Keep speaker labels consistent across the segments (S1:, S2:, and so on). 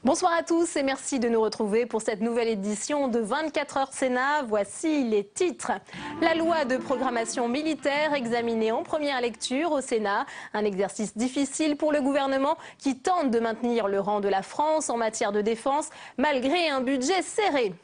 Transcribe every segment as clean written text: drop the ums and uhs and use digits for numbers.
S1: Bonsoir à tous et merci de nous retrouver pour cette nouvelle édition de 24 heures Sénat. Voici les titres. La loi de programmation militaire examinée en première lecture au Sénat. Un exercice difficile pour le gouvernement qui tente de maintenir le rang de la France en matière de défense malgré un budget serré.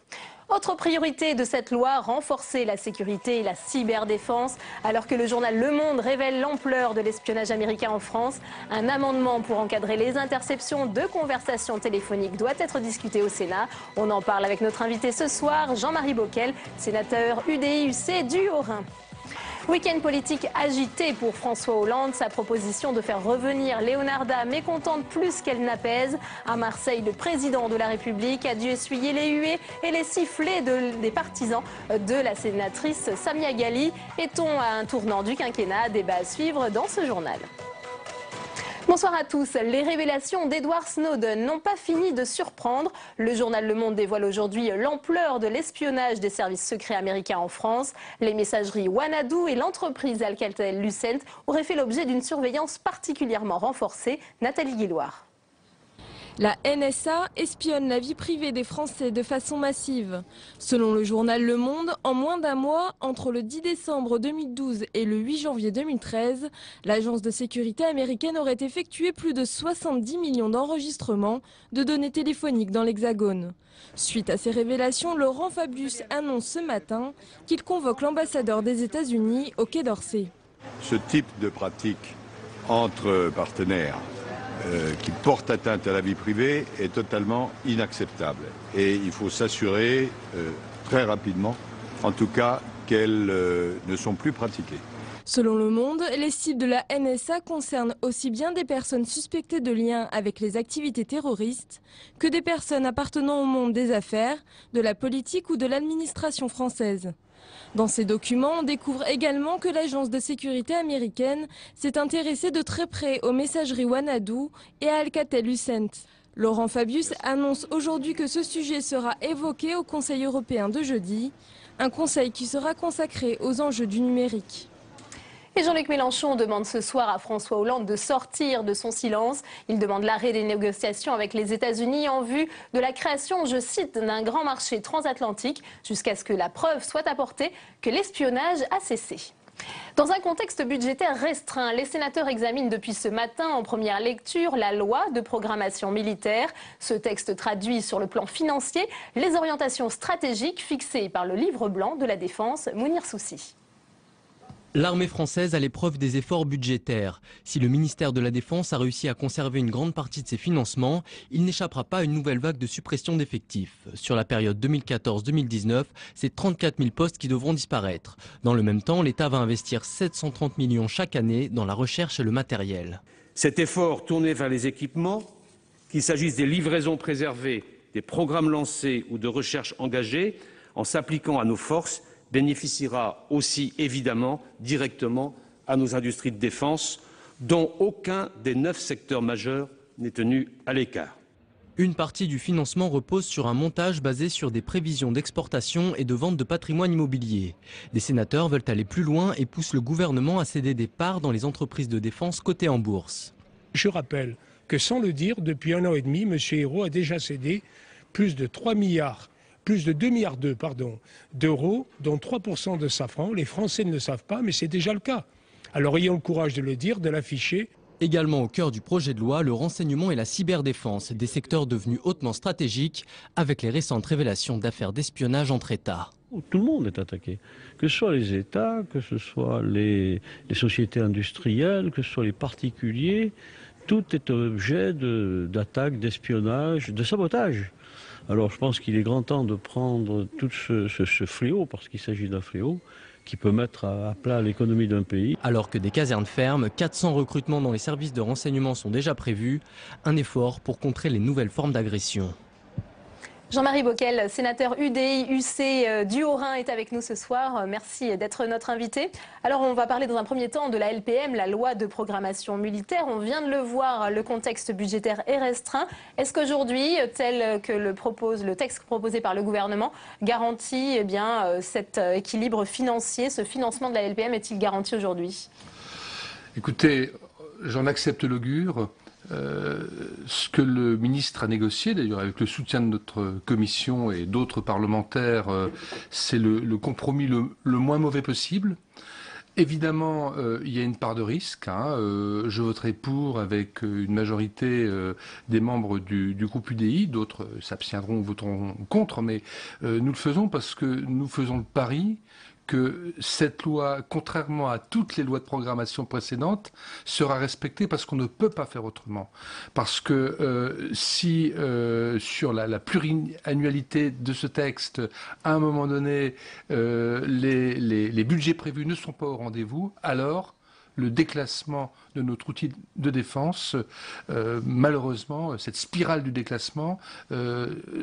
S1: Autre priorité de cette loi, renforcer la sécurité et la cyberdéfense. Alors que le journal Le Monde révèle l'ampleur de l'espionnage américain en France, un amendement pour encadrer les interceptions de conversations téléphoniques doit être discuté au Sénat. On en parle avec notre invité ce soir, Jean-Marie Bockel, sénateur UDI-UC du Haut-Rhin. Week-end politique agité pour François Hollande. Sa proposition de faire revenir Leonarda mécontente plus qu'elle n'apaise. À Marseille, le président de la République a dû essuyer les huées et les sifflets des partisans de la sénatrice Samia Ghali. Est-on à un tournant du quinquennat? Débat à suivre dans ce journal. Bonsoir à tous. Les révélations d'Edward Snowden n'ont pas fini de surprendre. Le journal Le Monde dévoile aujourd'hui l'ampleur de l'espionnage des services secrets américains en France. Les messageries Wanadoo et l'entreprise Alcatel-Lucent auraient fait l'objet d'une surveillance particulièrement renforcée. Nathalie Guilloire.
S2: La NSA espionne la vie privée des Français de façon massive. Selon le journal Le Monde, en moins d'un mois, entre le 10 décembre 2012 et le 8 janvier 2013, l'agence de sécurité américaine aurait effectué plus de 70 millions d'enregistrements de données téléphoniques dans l'Hexagone. Suite à ces révélations, Laurent Fabius annonce ce matin qu'il convoque l'ambassadeur des États-Unis au Quai d'Orsay.
S3: Ce type de pratique entre partenaires qui porte atteinte à la vie privée est totalement inacceptable. Et il faut s'assurer très rapidement, en tout cas, qu'elles ne sont plus pratiquées.
S2: Selon Le Monde, les cibles de la NSA concernent aussi bien des personnes suspectées de liens avec les activités terroristes que des personnes appartenant au monde des affaires, de la politique ou de l'administration française. Dans ces documents, on découvre également que l'agence de sécurité américaine s'est intéressée de très près aux messageries Wanadoo et à Alcatel-Lucent. Laurent Fabius annonce aujourd'hui que ce sujet sera évoqué au Conseil européen de jeudi, un conseil qui sera consacré aux enjeux du numérique.
S1: Et Jean-Luc Mélenchon demande ce soir à François Hollande de sortir de son silence. Il demande l'arrêt des négociations avec les États-Unis en vue de la création, je cite, d'un grand marché transatlantique jusqu'à ce que la preuve soit apportée que l'espionnage a cessé. Dans un contexte budgétaire restreint, les sénateurs examinent depuis ce matin en première lecture la loi de programmation militaire. Ce texte traduit sur le plan financier les orientations stratégiques fixées par le livre blanc de la défense, Mounir Soussi.
S4: L'armée française à l'épreuve des efforts budgétaires. Si le ministère de la Défense a réussi à conserver une grande partie de ses financements, il n'échappera pas à une nouvelle vague de suppression d'effectifs. Sur la période 2014-2019, c'est 34 000 postes qui devront disparaître. Dans le même temps, l'État va investir 730 millions chaque année dans la recherche et le matériel.
S5: Cet effort tourné vers les équipements, qu'il s'agisse des livraisons préservées, des programmes lancés ou de recherche engagée, en s'appliquant à nos forces, bénéficiera aussi évidemment directement à nos industries de défense, dont aucun des 9 secteurs majeurs n'est tenu à l'écart.
S4: Une partie du financement repose sur un montage basé sur des prévisions d'exportation et de vente de patrimoine immobilier. Des sénateurs veulent aller plus loin et poussent le gouvernement à céder des parts dans les entreprises de défense cotées en bourse.
S6: Je rappelle que sans le dire, depuis 1 an et demi, M. Ayrault a déjà cédé plus de 2,2 milliards d'euros, dont 3% de Safran. Les Français ne le savent pas, mais c'est déjà le cas. Alors ayons le courage de le dire, de l'afficher.
S4: Également au cœur du projet de loi, le renseignement et la cyberdéfense, des secteurs devenus hautement stratégiques avec les récentes révélations d'affaires d'espionnage entre États.
S7: Tout le monde est attaqué, que ce soit les États, que ce soit les sociétés industrielles, que ce soit les particuliers. Tout est objet d'attaques, d'espionnage, de sabotage. Alors je pense qu'il est grand temps de prendre tout ce fléau, parce qu'il s'agit d'un fléau, qui peut mettre à plat l'économie d'un pays.
S4: Alors que des casernes ferment, 400 recrutements dans les services de renseignement sont déjà prévus, un effort pour contrer les nouvelles formes d'agression.
S1: Jean-Marie Bockel, sénateur UDI-UC du Haut-Rhin, est avec nous ce soir. Merci d'être notre invité. Alors on va parler dans un premier temps de la LPM, la loi de programmation militaire. On vient de le voir, le contexte budgétaire est restreint. Est-ce qu'aujourd'hui, tel que le texte proposé par le gouvernement, garantit cet équilibre financier, ce financement de la LPM est-il garanti aujourd'hui?
S8: Écoutez, j'en accepte l'augure. Ce que le ministre a négocié, d'ailleurs avec le soutien de notre commission et d'autres parlementaires, c'est le compromis le moins mauvais possible. Évidemment, il y a une part de risque. Je voterai pour avec une majorité des membres du groupe UDI. D'autres s'abstiendront ou voteront contre. Mais nous le faisons parce que nous faisons le pari que cette loi, contrairement à toutes les lois de programmation précédentes, sera respectée parce qu'on ne peut pas faire autrement. Parce que si sur la pluriannualité de ce texte, à un moment donné, les budgets prévus ne sont pas au rendez-vous, alors le déclassement de notre outil de défense, malheureusement, cette spirale du déclassement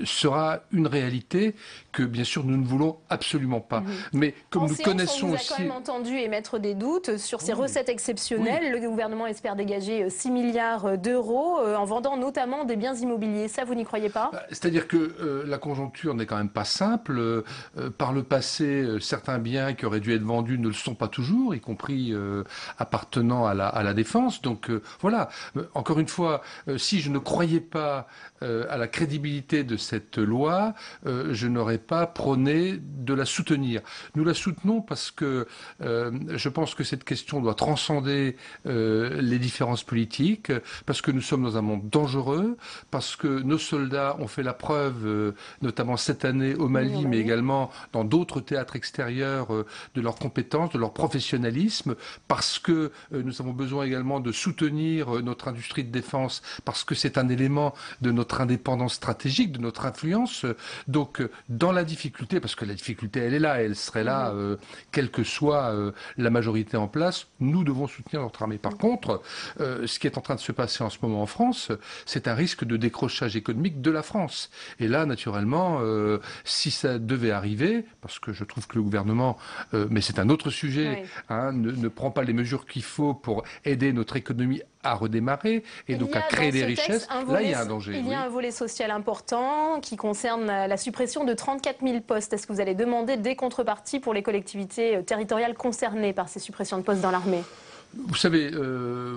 S8: sera une réalité que, bien sûr, nous ne voulons absolument pas. Mais comme nous connaissons
S1: on vous a
S8: aussi...
S1: quand même entendu émettre des doutes sur ces recettes exceptionnelles. Le gouvernement espère dégager 6 milliards d'euros en vendant notamment des biens immobiliers. Ça, vous n'y croyez pas?
S8: C'est-à-dire que la conjoncture n'est quand même pas simple. Par le passé, certains biens qui auraient dû être vendus ne le sont pas toujours, y compris appartenant à la défense. Donc voilà, encore une fois, si je ne croyais pas à la crédibilité de cette loi, je n'aurais pas prôné de la soutenir. Nous la soutenons parce que je pense que cette question doit transcender les différences politiques, parce que nous sommes dans un monde dangereux, parce que nos soldats ont fait la preuve, notamment cette année au Mali, mais également dans d'autres théâtres extérieurs, de leurs compétences, de leur professionnalisme, parce que nous avons besoin également de soutenir notre industrie de défense, parce que c'est un élément de notre indépendance stratégique, de notre influence. Donc, dans la difficulté, parce que la difficulté, elle est là, elle serait là, quelle que soit la majorité en place, nous devons soutenir notre armée. Par contre, ce qui est en train de se passer en ce moment en France, c'est un risque de décrochage économique de la France. Et là, naturellement, si ça devait arriver, parce que je trouve que le gouvernement, mais c'est un autre sujet, ne prend pas les mesures qu'il faut pour aider notre économie à redémarrer et donc à créer des richesses, là il y a un danger.
S1: Il y a un volet social important qui concerne la suppression de 34 000 postes. Est-ce que vous allez demander des contreparties pour les collectivités territoriales concernées par ces suppressions de postes dans l'armée ?
S8: Vous savez,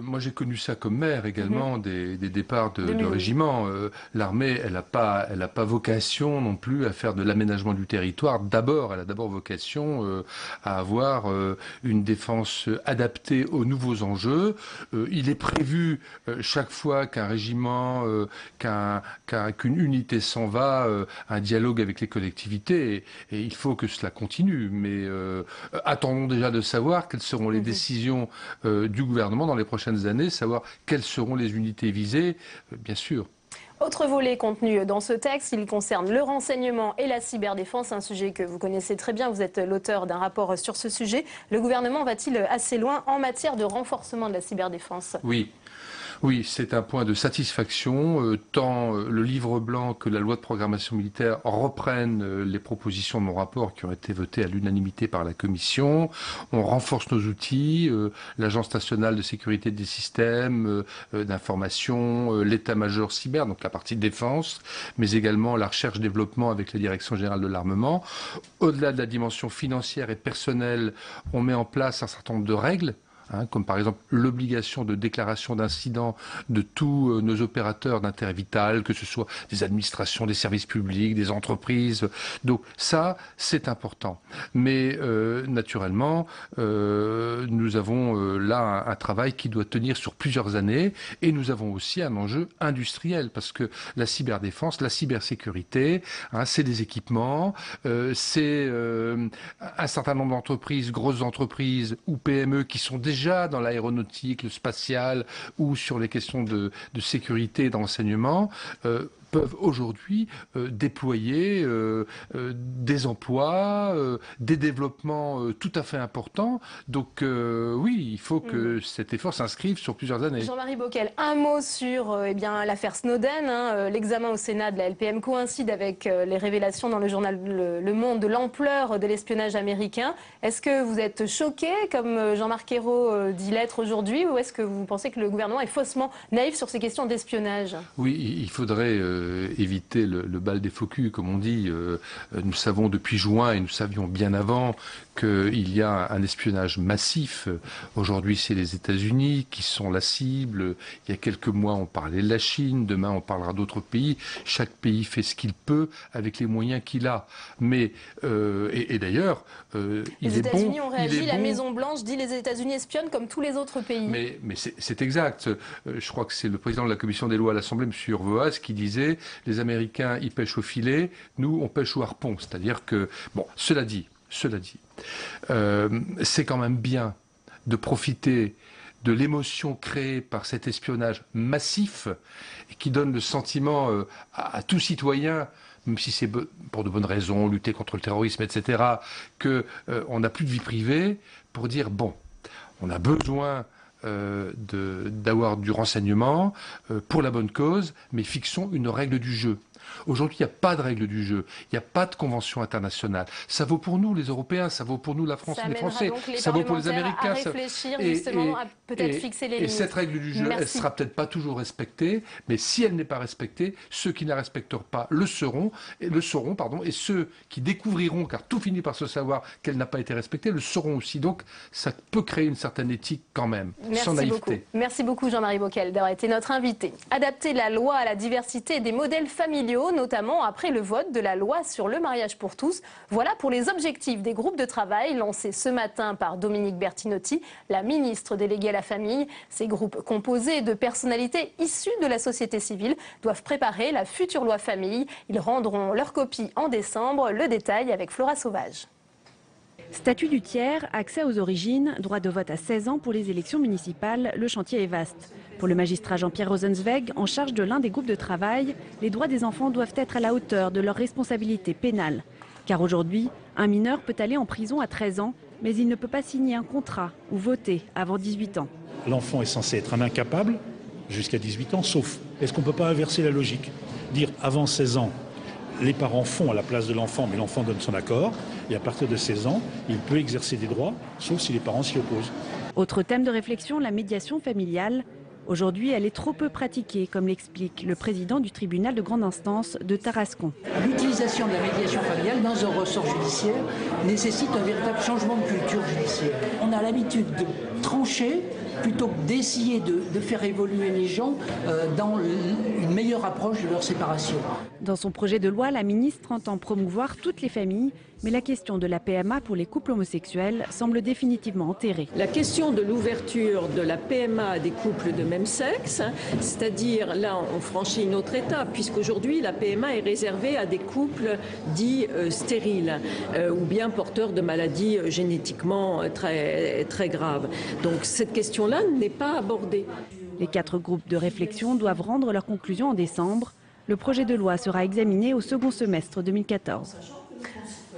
S8: moi j'ai connu ça comme maire également, des départs de régiments. L'armée, elle n'a pas vocation non plus à faire de l'aménagement du territoire. D'abord, elle a d'abord vocation à avoir une défense adaptée aux nouveaux enjeux. Il est prévu chaque fois qu'un régiment, qu'une unité s'en va, un dialogue avec les collectivités. Et il faut que cela continue. Mais attendons déjà de savoir quelles seront les décisions du gouvernement dans les prochaines années, savoir quelles seront les unités visées, bien sûr.
S1: Autre volet contenu dans ce texte, il concerne le renseignement et la cyberdéfense, un sujet que vous connaissez très bien, vous êtes l'auteur d'un rapport sur ce sujet. Le gouvernement va-t-il assez loin en matière de renforcement de la cyberdéfense ?
S8: Oui, c'est un point de satisfaction, tant le livre blanc que la loi de programmation militaire reprennent les propositions de mon rapport qui ont été votées à l'unanimité par la Commission. On renforce nos outils, l'Agence nationale de sécurité des systèmes d'information, l'état-major cyber, donc la partie défense, mais également la recherche-développement avec la Direction générale de l'armement. Au-delà de la dimension financière et personnelle, on met en place un certain nombre de règles, comme par exemple l'obligation de déclaration d'incidents de tous nos opérateurs d'intérêt vital, que ce soit des administrations, des services publics, des entreprises. Donc ça, c'est important. Mais naturellement, nous avons là un travail qui doit tenir sur plusieurs années et nous avons aussi un enjeu industriel parce que la cyberdéfense, la cybersécurité, c'est des équipements, c'est un certain nombre d'entreprises, grosses entreprises ou PME qui sont déjà dans l'aéronautique, le spatial ou sur les questions de sécurité et d'enseignement peuvent aujourd'hui déployer des emplois, des développements tout à fait importants. Donc oui, il faut que cet effort s'inscrive sur plusieurs années.
S1: Jean-Marie Bockel, un mot sur l'affaire Snowden. L'examen au Sénat de la LPM coïncide avec les révélations dans le journal Le Monde de l'ampleur de l'espionnage américain. Est-ce que vous êtes choqué, comme Jean-Marc Ayrault dit l'être aujourd'hui, ou est-ce que vous pensez que le gouvernement est faussement naïf sur ces questions d'espionnage ?
S8: Oui, il faudrait éviter le bal des faux culs, comme on dit. Nous savons depuis juin, et nous savions bien avant, qu'il y a un espionnage massif. Aujourd'hui, c'est les États-Unis qui sont la cible. Il y a quelques mois, on parlait de la Chine. Demain, on parlera d'autres pays. Chaque pays fait ce qu'il peut avec les moyens qu'il a. Mais et d'ailleurs,
S1: les États-Unis ont réagi. La Maison-Blanche dit les États-Unis espionnent comme tous les autres pays.
S8: Mais c'est exact. Je crois que c'est le président de la commission des lois à l'Assemblée, M. Urvoas, qui disait les Américains, ils pêchent au filet, nous, on pêche au harpon. C'est-à-dire que, bon, cela dit, c'est quand même bien de profiter de l'émotion créée par cet espionnage massif et qui donne le sentiment à tout citoyen, même si c'est pour de bonnes raisons, lutter contre le terrorisme, etc., qu'on n'a plus de vie privée, pour dire, bon, on a besoin d'avoir du renseignement pour la bonne cause, mais fixons une règle du jeu. Aujourd'hui, il n'y a pas de règle du jeu, il n'y a pas de convention internationale. Ça vaut pour nous, les Européens, ça vaut pour nous, la France, les Français, ça vaut pour les Américains.
S1: À réfléchir justement à peut-être fixer les limites.
S8: Et cette règle du jeu, elle ne sera peut-être pas toujours respectée, mais si elle n'est pas respectée, ceux qui ne la respecteront pas le sauront, et ceux qui découvriront, car tout finit par se savoir qu'elle n'a pas été respectée, le sauront aussi. Donc, ça peut créer une certaine éthique quand même, sans naïveté.
S1: Merci beaucoup Jean-Marie Bockel d'avoir été notre invité. Adapter la loi à la diversité des modèles familiaux, notamment après le vote de la loi sur le mariage pour tous. Voilà pour les objectifs des groupes de travail lancés ce matin par Dominique Bertinotti, la ministre déléguée à la famille. Ces groupes composés de personnalités issues de la société civile doivent préparer la future loi famille. Ils rendront leur copie en décembre. Le détail avec Flora Sauvage.
S9: Statut du tiers, accès aux origines, droit de vote à 16 ans pour les élections municipales, le chantier est vaste. Pour le magistrat Jean-Pierre Rosenzweig, en charge de l'un des groupes de travail, les droits des enfants doivent être à la hauteur de leurs responsabilités pénales. Car aujourd'hui, un mineur peut aller en prison à 13 ans, mais il ne peut pas signer un contrat ou voter avant 18 ans.
S10: L'enfant est censé être un incapable jusqu'à 18 ans, sauf. Est-ce qu'on ne peut pas inverser la logique? Dire avant 16 ans, les parents font à la place de l'enfant, mais l'enfant donne son accord. Et à partir de 16 ans, il peut exercer des droits, sauf si les parents s'y opposent.
S9: Autre thème de réflexion, la médiation familiale. Aujourd'hui, elle est trop peu pratiquée, comme l'explique le président du tribunal de grande instance de Tarascon.
S11: L'utilisation de la médiation familiale dans un ressort judiciaire nécessite un véritable changement de culture judiciaire. On a l'habitude de trancher plutôt que d'essayer de faire évoluer les gens dans une meilleure approche de leur séparation.
S9: Dans son projet de loi, la ministre entend promouvoir toutes les familles, mais la question de la PMA pour les couples homosexuels semble définitivement enterrée.
S12: La question de l'ouverture de la PMA à des couples de même sexe, c'est-à-dire là on franchit une autre étape, puisqu'aujourd'hui la PMA est réservée à des couples dits stériles ou bien porteurs de maladies génétiquement très, très graves. Donc cette question-là n'est pas abordée.
S9: Les 4 groupes de réflexion doivent rendre leurs conclusions en décembre. Le projet de loi sera examiné au second semestre 2014.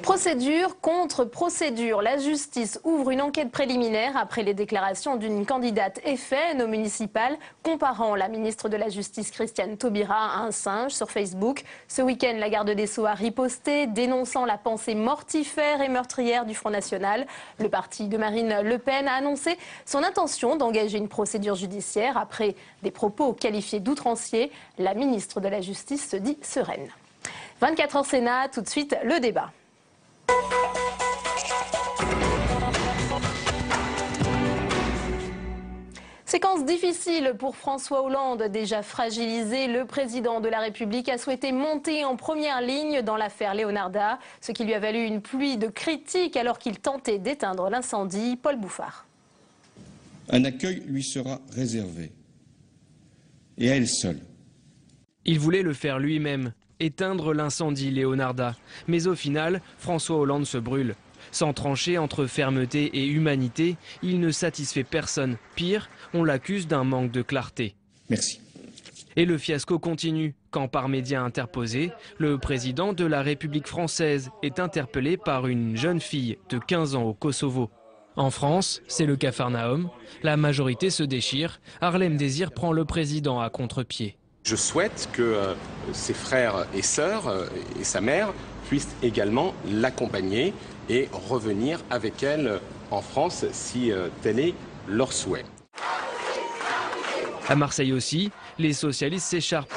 S1: Procédure contre procédure. La justice ouvre une enquête préliminaire après les déclarations d'une candidate FN au municipal comparant la ministre de la Justice Christiane Taubira à un singe sur Facebook. Ce week-end, la garde des Sceaux a riposté, dénonçant la pensée mortifère et meurtrière du Front National. Le parti de Marine Le Pen a annoncé son intention d'engager une procédure judiciaire après des propos qualifiés d'outranciers. La ministre de la Justice se dit sereine. 24 heures Sénat, tout de suite le débat. Séquence difficile pour François Hollande. Déjà fragilisé, le président de la République a souhaité monter en première ligne dans l'affaire Leonarda, ce qui lui a valu une pluie de critiques alors qu'il tentait d'éteindre l'incendie. Paul Bouffard.
S13: Un accueil lui sera réservé, et à elle seule.
S14: Il voulait le faire lui-même, éteindre l'incendie Leonarda. Mais au final, François Hollande se brûle. Sans trancher entre fermeté et humanité, il ne satisfait personne. Pire, on l'accuse d'un manque de clarté.
S13: Merci.
S14: Et le fiasco continue. Quand par médias interposés, le président de la République française est interpellé par une jeune fille de 15 ans au Kosovo. En France, c'est le Capharnaüm. La majorité se déchire. Harlem Désir prend le président à contre-pied.
S15: Je souhaite que ses frères et sœurs et sa mère puissent également l'accompagner et revenir avec elle en France si tel est leur souhait.
S14: À Marseille aussi, les socialistes s'écharpent.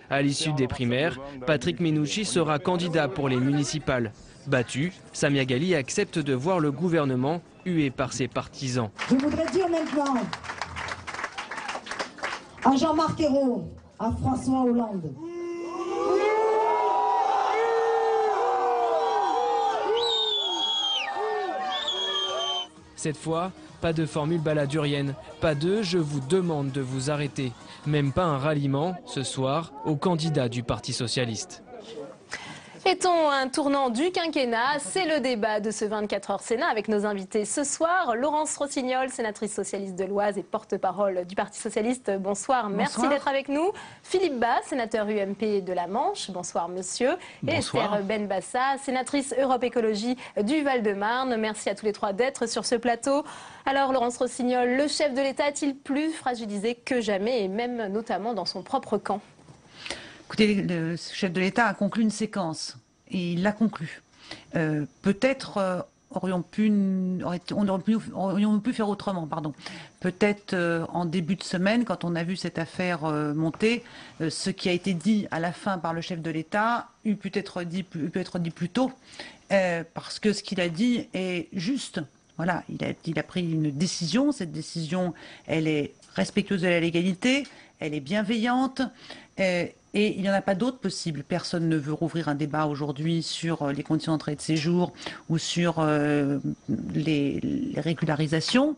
S14: À l'issue des primaires, Patrick Mennucci sera candidat pour les municipales. Battu, Samia Ghali accepte de voir le gouvernement hué par ses partisans.
S16: Je voudrais dire maintenant à Jean-Marc Ayrault, à François Hollande,
S14: cette fois, pas de formule baladurienne, pas de « je vous demande de vous arrêter », même pas un ralliement, ce soir, aux candidats du Parti socialiste.
S1: Est-on un tournant du quinquennat? C'est le débat de ce 24h Sénat avec nos invités ce soir. Laurence Rossignol, sénatrice socialiste de l'Oise et porte-parole du Parti socialiste. Bonsoir, merci d'être avec nous. Philippe Bas, sénateur UMP de la Manche. Bonsoir monsieur. Et Esther Benbassa, sénatrice Europe Écologie du Val-de-Marne. Merci à tous les trois d'être sur ce plateau. Alors Laurence Rossignol, le chef de l'État est-il plus fragilisé que jamais et même notamment dans son propre camp?
S17: Écoutez, le chef de l'État a conclu une séquence, et il l'a conclu. Peut-être aurions pu faire autrement, pardon. Peut-être en début de semaine, quand on a vu cette affaire monter, ce qui a été dit à la fin par le chef de l'État peut être dit plus tôt, parce que ce qu'il a dit est juste. Voilà, il a pris une décision. Cette décision, elle est respectueuse de la légalité, elle est bienveillante. Et il n'y en a pas d'autre possible. Personne ne veut rouvrir un débat aujourd'hui sur les conditions d'entrée et de séjour ou sur les régularisations.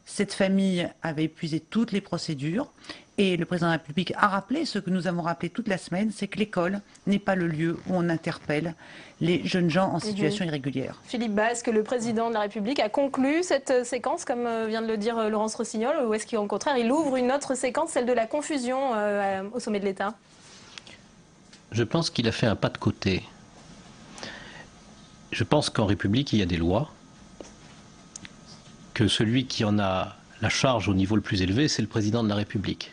S17: Cette famille avait épuisé toutes les procédures et le président de la République a rappelé ce que nous avons rappelé toute la semaine, c'est que l'école n'est pas le lieu où on interpelle les jeunes gens en situation irrégulière.
S1: Philippe Bas, est-ce que le président de la République a conclu cette séquence, comme vient de le dire Laurence Rossignol, ou est-ce qu'au contraire il ouvre une autre séquence, celle de la confusion au sommet de l'État?
S18: Je pense qu'il a fait un pas de côté. Je pense qu'en République, il y a des lois, que celui qui en a la charge au niveau le plus élevé, c'est le président de la République.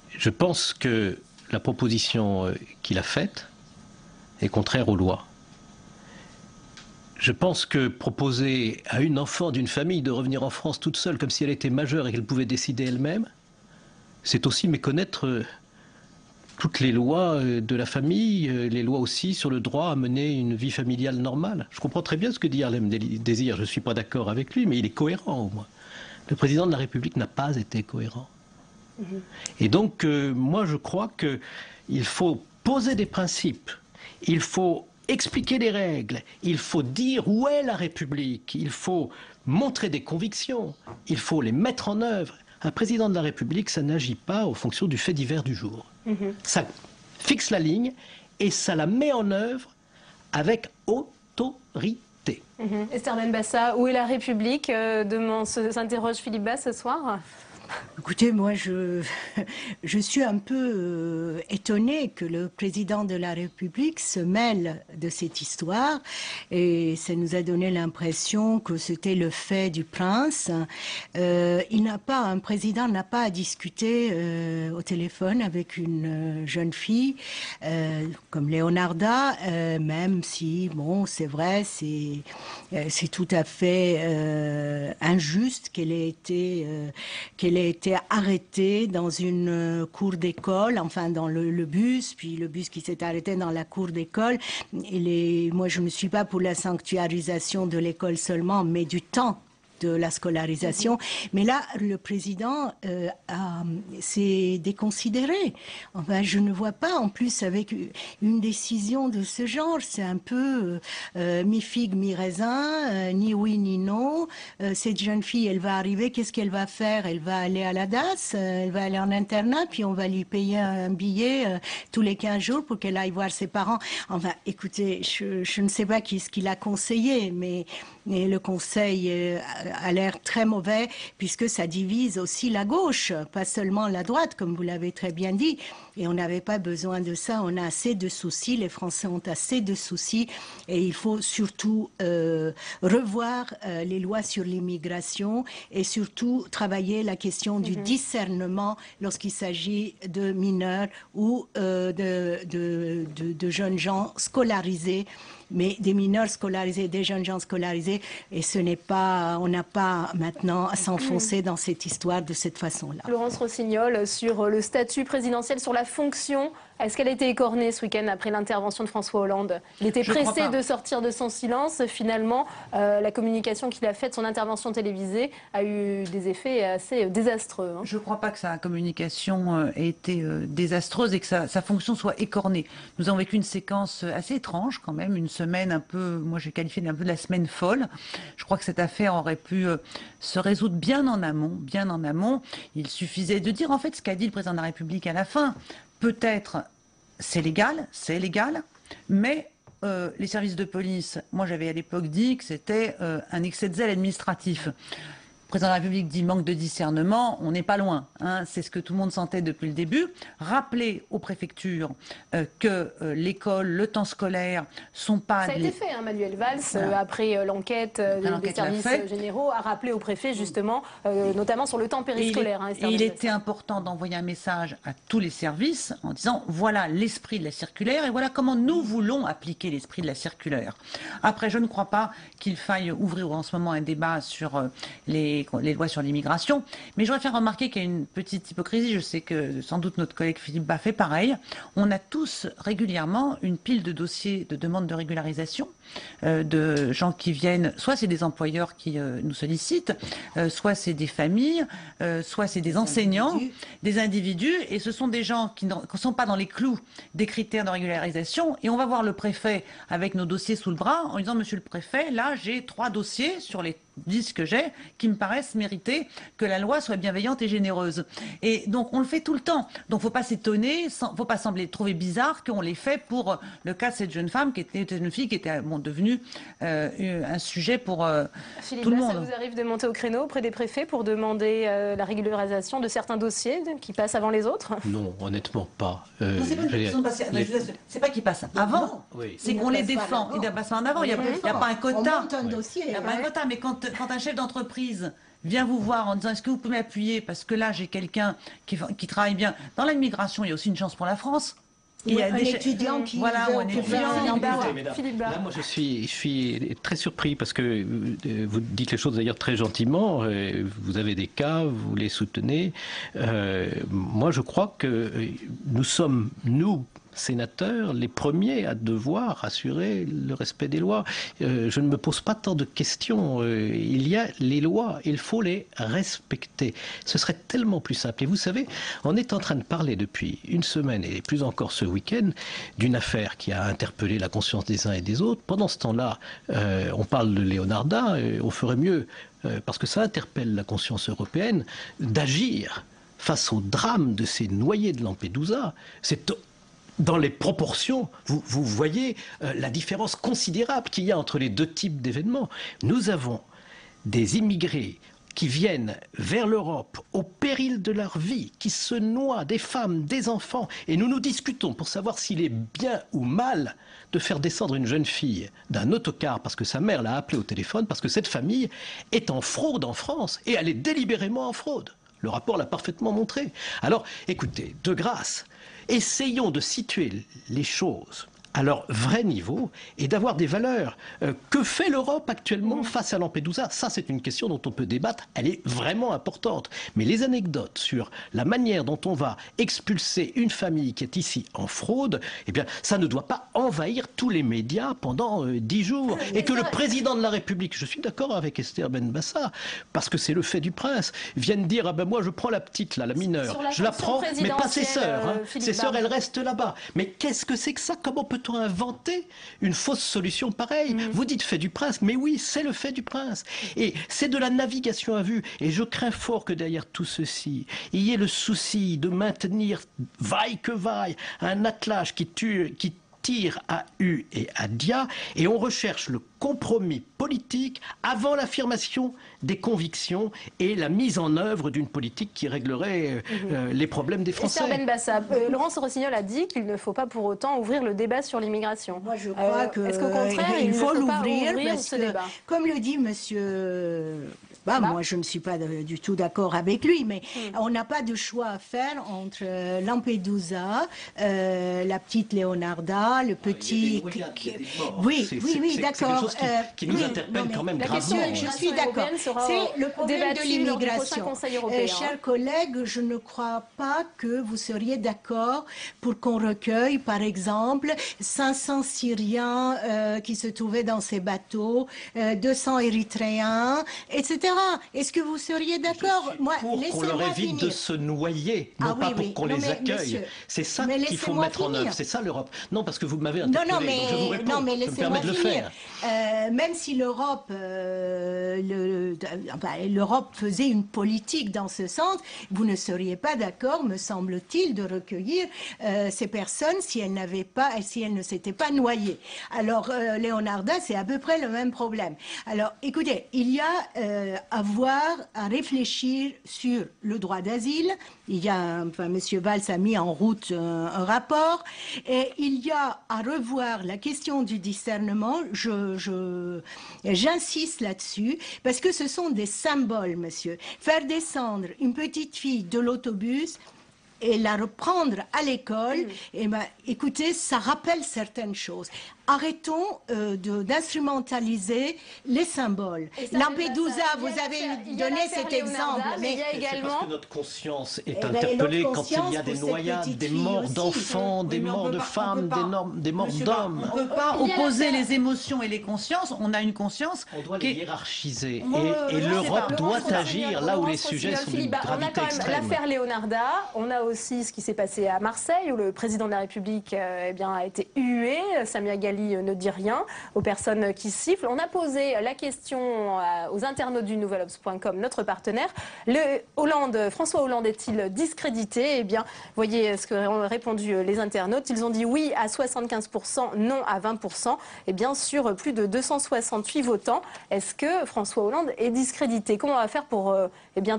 S18: Je pense que la proposition qu'il a faite est contraire aux lois. Je pense que proposer à une enfant d'une famille de revenir en France toute seule, comme si elle était majeure et qu'elle pouvait décider elle-même, c'est aussi méconnaître toutes les lois de la famille, les lois aussi sur le droit à mener une vie familiale normale. Je comprends très bien ce que dit Harlem Désir, je ne suis pas d'accord avec lui, mais il est cohérent au moins. Le président de la République n'a pas été cohérent. Et donc, moi je crois qu'il faut poser des principes, il faut expliquer les règles, il faut dire où est la République, il faut montrer des convictions, il faut les mettre en œuvre. Un président de la République, ça n'agit pas en fonction du fait divers du jour. Ça fixe la ligne et ça la met en œuvre avec autorité.
S1: Esther Benbassa, où est la République? S'interroge Philippe Bas ce soir.
S19: Écoutez, moi, je suis un peu étonnée que le président de la République se mêle de cette histoire. Et ça nous a donné l'impression que c'était le fait du prince. Un président n'a pas à discuter au téléphone avec une jeune fille comme Leonarda, même si, bon, c'est vrai, c'est tout à fait injuste qu'elle ait été arrêtée dans une cour d'école, enfin dans le bus, puis le bus qui s'est arrêté dans la cour d'école. Moi, je ne suis pas pour la sanctuarisation de l'école seulement, mais du temps de la scolarisation. Mais là, le président s'est déconsidéré. Enfin, je ne vois pas, en plus, avec une décision de ce genre, c'est un peu mi-figue, mi-raisin, ni oui, ni non. Cette jeune fille, elle va arriver, qu'est-ce qu'elle va faire? Elle va aller à la DAS, elle va aller en internat, puis on va lui payer un billet tous les 15 jours pour qu'elle aille voir ses parents. Enfin, écoutez, je ne sais pas ce qu'il a conseillé, mais le conseil a l'air très mauvais, puisque ça divise aussi la gauche, pas seulement la droite, comme vous l'avez très bien dit. Et on n'avait pas besoin de ça. On a assez de soucis, les Français ont assez de soucis, et il faut surtout revoir les lois sur l'immigration et surtout travailler la question du discernement lorsqu'il s'agit de mineurs ou de jeunes gens scolarisés mais des mineurs scolarisés, des jeunes gens scolarisés, et ce n'est pas, on n'a pas maintenant à s'enfoncer dans cette histoire de cette façon-là.
S1: Laurence Rossignol, sur le statut présidentiel, sur la fonction, est-ce qu'elle a été écornée ce week-end après l'intervention de François Hollande? Il était pressé de sortir de son silence. Finalement, la communication qu'il a faite, son intervention télévisée, a eu des effets assez désastreux.
S17: Je ne crois pas que sa communication ait été désastreuse et que sa fonction soit écornée. Nous avons vécu une séquence assez étrange quand même, une semaine un peu, moi j'ai qualifié d'un peu de la semaine folle. Je crois que cette affaire aurait pu se résoudre bien en amont, bien en amont. Il suffisait de dire en fait ce qu'a dit le président de la République à la fin. Peut-être c'est légal, mais les services de police, moi j'avais à l'époque dit que c'était un excès de zèle administratif. Le président de la République dit manque de discernement, on n'est pas loin, hein, c'est ce que tout le monde sentait depuis le début. Rappeler aux préfectures que l'école, le temps scolaire sont pas...
S1: Ça a été fait, hein, Manuel Valls, voilà. Après l'enquête des services généraux, a rappelé au préfet justement, notamment sur le temps périscolaire.
S17: Il était important d'envoyer un message à tous les services en disant voilà l'esprit de la circulaire et voilà comment nous voulons appliquer l'esprit de la circulaire. Après, je ne crois pas qu'il faille ouvrir en ce moment un débat sur les lois sur l'immigration. Mais je voudrais faire remarquer qu'il y a une petite hypocrisie. Je sais que sans doute notre collègue Philippe Bas fait pareil. On a tous régulièrement une pile de dossiers de demande de régularisation de gens qui viennent, soit c'est des employeurs qui nous sollicitent, soit c'est des familles, soit c'est des enseignants, des individus, et ce sont des gens qui ne sont pas dans les clous des critères de régularisation, et on va voir le préfet avec nos dossiers sous le bras en disant « Monsieur le préfet, là j'ai 3 dossiers sur les 10 que j'ai qui me paraissent mériter que la loi soit bienveillante et généreuse. » Et donc on le fait tout le temps. Donc faut pas s'étonner, faut pas trouver bizarre qu'on les fait pour le cas de cette jeune femme qui était une fille qui était devenue un sujet pour
S1: Philippe
S17: tout le
S1: Bas,
S17: monde.
S1: Ça vous arrive de monter au créneau auprès des préfets pour demander la régularisation de certains dossiers qui passent avant les autres?
S18: Non, honnêtement pas.
S17: Non, c'est pas une question de passer. C'est pas qu'ils passent avant,
S18: oui.
S17: C'est qu'on les défend. Ils doivent passer en avant. Il n'y a pas un quota.
S19: On monte un dossier.
S17: Il n'y a pas un quota, mais quand un chef d'entreprise vient vous voir en disant est-ce que vous pouvez m'appuyer parce que là j'ai quelqu'un qui travaille bien. Dans l'immigration, il y a aussi une chance pour la France.
S19: Il y a des étudiants qui
S17: ou un étudiant.
S18: Là, moi, je suis très surpris parce que vous dites les choses d'ailleurs très gentiment. Vous avez des cas, vous les soutenez. Moi, je crois que nous sommes, nous, sénateurs, les premiers à devoir assurer le respect des lois. Je ne me pose pas tant de questions. Il y a les lois, il faut les respecter. Ce serait tellement plus simple. Et vous savez, on est en train de parler depuis une semaine, et plus encore ce week-end, d'une affaire qui a interpellé la conscience des uns et des autres. Pendant ce temps-là, on parle de Leonarda, on ferait mieux, parce que ça interpelle la conscience européenne, d'agir face au drame de ces noyés de Lampedusa. C'est dans les proportions, vous voyez la différence considérable qu'il y a entre les deux types d'événements. Nous avons des immigrés qui viennent vers l'Europe au péril de leur vie, qui se noient, des femmes, des enfants, et nous discutons pour savoir s'il est bien ou mal de faire descendre une jeune fille d'un autocar parce que sa mère l'a appelée au téléphone, parce que cette famille est en fraude en France, et elle est délibérément en fraude. Le rapport l'a parfaitement montré. Alors, écoutez, de grâce, essayons de situer les choses à leur vrai niveau et d'avoir des valeurs. Que fait l'Europe actuellement face à Lampedusa? Ça, c'est une question dont on peut débattre. Elle est vraiment importante. Mais les anecdotes sur la manière dont on va expulser une famille qui est ici en fraude, eh bien, ça ne doit pas envahir tous les médias pendant 10 jours. Et que le président de la République, je suis d'accord avec Esther Benbassa, parce que c'est le fait du prince, vienne dire, ah ben moi je prends la petite, là, la mineure, je la prends, mais pas ses sœurs. Hein. Ses sœurs, elles restent là-bas. Mais qu'est-ce que c'est que ça? Comment peut-on inventer une fausse solution pareille? Vous dites fait du prince, mais oui, c'est le fait du prince. Et c'est de la navigation à vue. Et je crains fort que derrière tout ceci, il y ait le souci de maintenir, vaille que vaille, un attelage qui tire à U et à Dia, et on recherche le compromis politique avant l'affirmation des convictions et la mise en œuvre d'une politique qui réglerait les problèmes des Français.
S1: Esther Benbassa, Laurence Rossignol a dit qu'il ne faut pas pour autant ouvrir le débat sur l'immigration.
S19: Moi, je crois
S1: est-ce qu'au contraire,
S19: il faut
S1: ne faut pas
S19: l'ouvrir
S1: ouvrir
S19: parce
S1: ce
S19: que,
S1: débat?
S19: comme le dit monsieur pas, moi je ne suis pas du tout d'accord avec lui, mais on n'a pas de choix à faire entre Lampedusa, la petite Leonarda, le petit... Oui, d'accord.
S18: C'est quelque chose qui nous interpelle quand même gravement.
S19: Je suis d'accord. C'est le problème de l'immigration. Chers collègues, je ne crois pas que vous seriez d'accord pour qu'on recueille, par exemple, 500 Syriens qui se trouvaient dans ces bateaux, 200 Érythréens, etc. Est-ce que vous seriez d'accord?
S18: Pour qu'on leur évite de se noyer, non pas pour qu'on les accueille. C'est ça qu'il faut mettre en œuvre. C'est ça l'Europe. Non, parce que vous m'avez interpellé, donc je vous réponds.
S19: Non, mais laissez-moi finir. Même si l'Europe faisait une politique dans ce sens, vous ne seriez pas d'accord, me semble-t-il, de recueillir ces personnes si elles ne s'étaient pas noyées. Alors, Leonarda, c'est à peu près le même problème. Alors, écoutez, il y a à réfléchir sur le droit d'asile. Il y a, M. Valls a mis en route un rapport, et il y a à revoir la question du discernement. J'insiste là-dessus, parce que ce sont des symboles, monsieur. Faire descendre une petite fille de l'autobus et la reprendre à l'école, écoutez, ça rappelle certaines choses. Arrêtons d'instrumentaliser les symboles. Lampedusa, vous avez donné cet exemple.
S18: Mais c'est parce que notre conscience est interpellée quand il y a des noyades, des morts d'enfants, des morts de femmes, des morts d'hommes.
S17: On ne peut pas opposer les émotions et les consciences. On a une conscience.
S18: On doit les hiérarchiser. Et l'Europe doit agir là où les sujets sont d'une gravité extrême.
S1: On a quand même l'affaire Leonarda. On a aussi ce qui s'est passé à Marseille, où le président de la République a été hué. Samia Ghali ne dit rien aux personnes qui sifflent. On a posé la question aux internautes du nouvelobs.com, notre partenaire. François Hollande est-il discrédité? Eh bien, voyez ce qu'ont répondu les internautes. Ils ont dit oui à 75%, non à 20%. Et bien sur plus de 268 votants. Est-ce que François Hollande est discrédité? Comment on va faire pour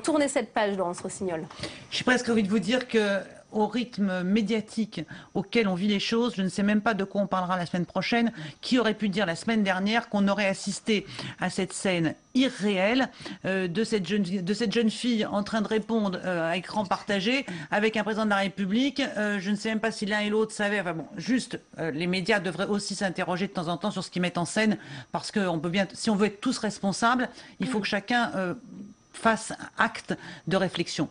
S1: tourner cette page, Laurence Rossignol?
S17: J'ai presque envie de vous dire que au rythme médiatique auquel on vit les choses, je ne sais même pas de quoi on parlera la semaine prochaine. Qui aurait pu dire la semaine dernière qu'on aurait assisté à cette scène irréelle de cette jeune fille en train de répondre à écran partagé avec un président de la République. Je ne sais même pas si l'un et l'autre savaient. Enfin bon, juste, les médias devraient aussi s'interroger de temps en temps sur ce qu'ils mettent en scène, parce que si on veut être tous responsables, il faut que chacun fasse acte de réflexion.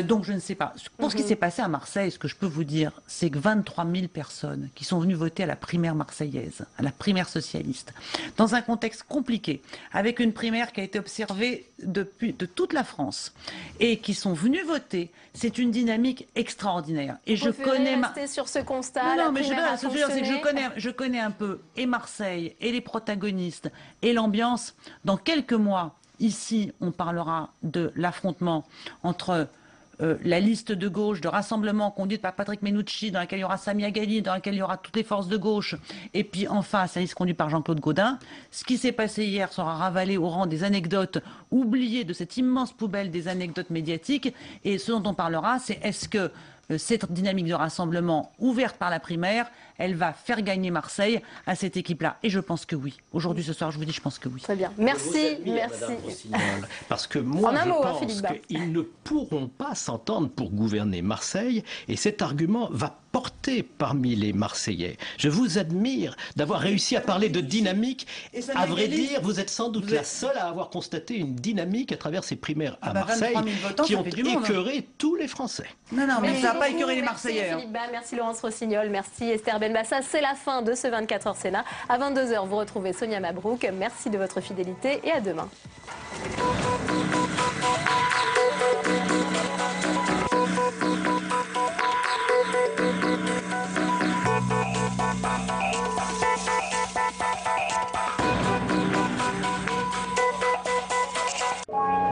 S17: Donc je ne sais pas. Pour ce qui s'est passé à Marseille, ce que je peux vous dire, c'est que 23 000 personnes qui sont venues voter à la primaire marseillaise, à la primaire socialiste, dans un contexte compliqué, avec une primaire qui a été observée de toute la France, et qui sont venues voter, c'est une dynamique extraordinaire. Et je connais
S1: rester sur ce constat.
S17: Non, mais je connais un peu et Marseille, et les protagonistes, et l'ambiance. Dans quelques mois, ici, on parlera de l'affrontement entre la liste de gauche de rassemblement conduite par Patrick Menucci, dans laquelle il y aura Samia Ghali, dans laquelle il y aura toutes les forces de gauche, et puis en face, la liste conduite par Jean-Claude Gaudin. Ce qui s'est passé hier sera ravalé au rang des anecdotes oubliées de cette immense poubelle des anecdotes médiatiques. Et ce dont on parlera, c'est est-ce que cette dynamique de rassemblement ouverte par la primaire, elle va faire gagner Marseille à cette équipe-là? Et je pense que oui. Aujourd'hui, ce soir, je vous dis, je pense que oui.
S1: Très bien. Merci.
S18: Parce que moi, je pense qu'ils ne pourront pas s'entendre pour gouverner Marseille, et cet argument va porter parmi les Marseillais. Je vous admire d'avoir réussi à parler de dynamique. À vrai dire, vous êtes sans doute la seule à avoir constaté une dynamique à travers ces primaires à Marseille qui ont écœuré tous les Français.
S17: Non, mais ça n'a pas écœuré les Marseillais.
S1: Merci Philippe Bas, merci Laurence Rossignol, merci Esther Benbassa. C'est la fin de ce 24h Sénat. À 22h, vous retrouvez Sonia Mabrouk. Merci de votre fidélité et à demain.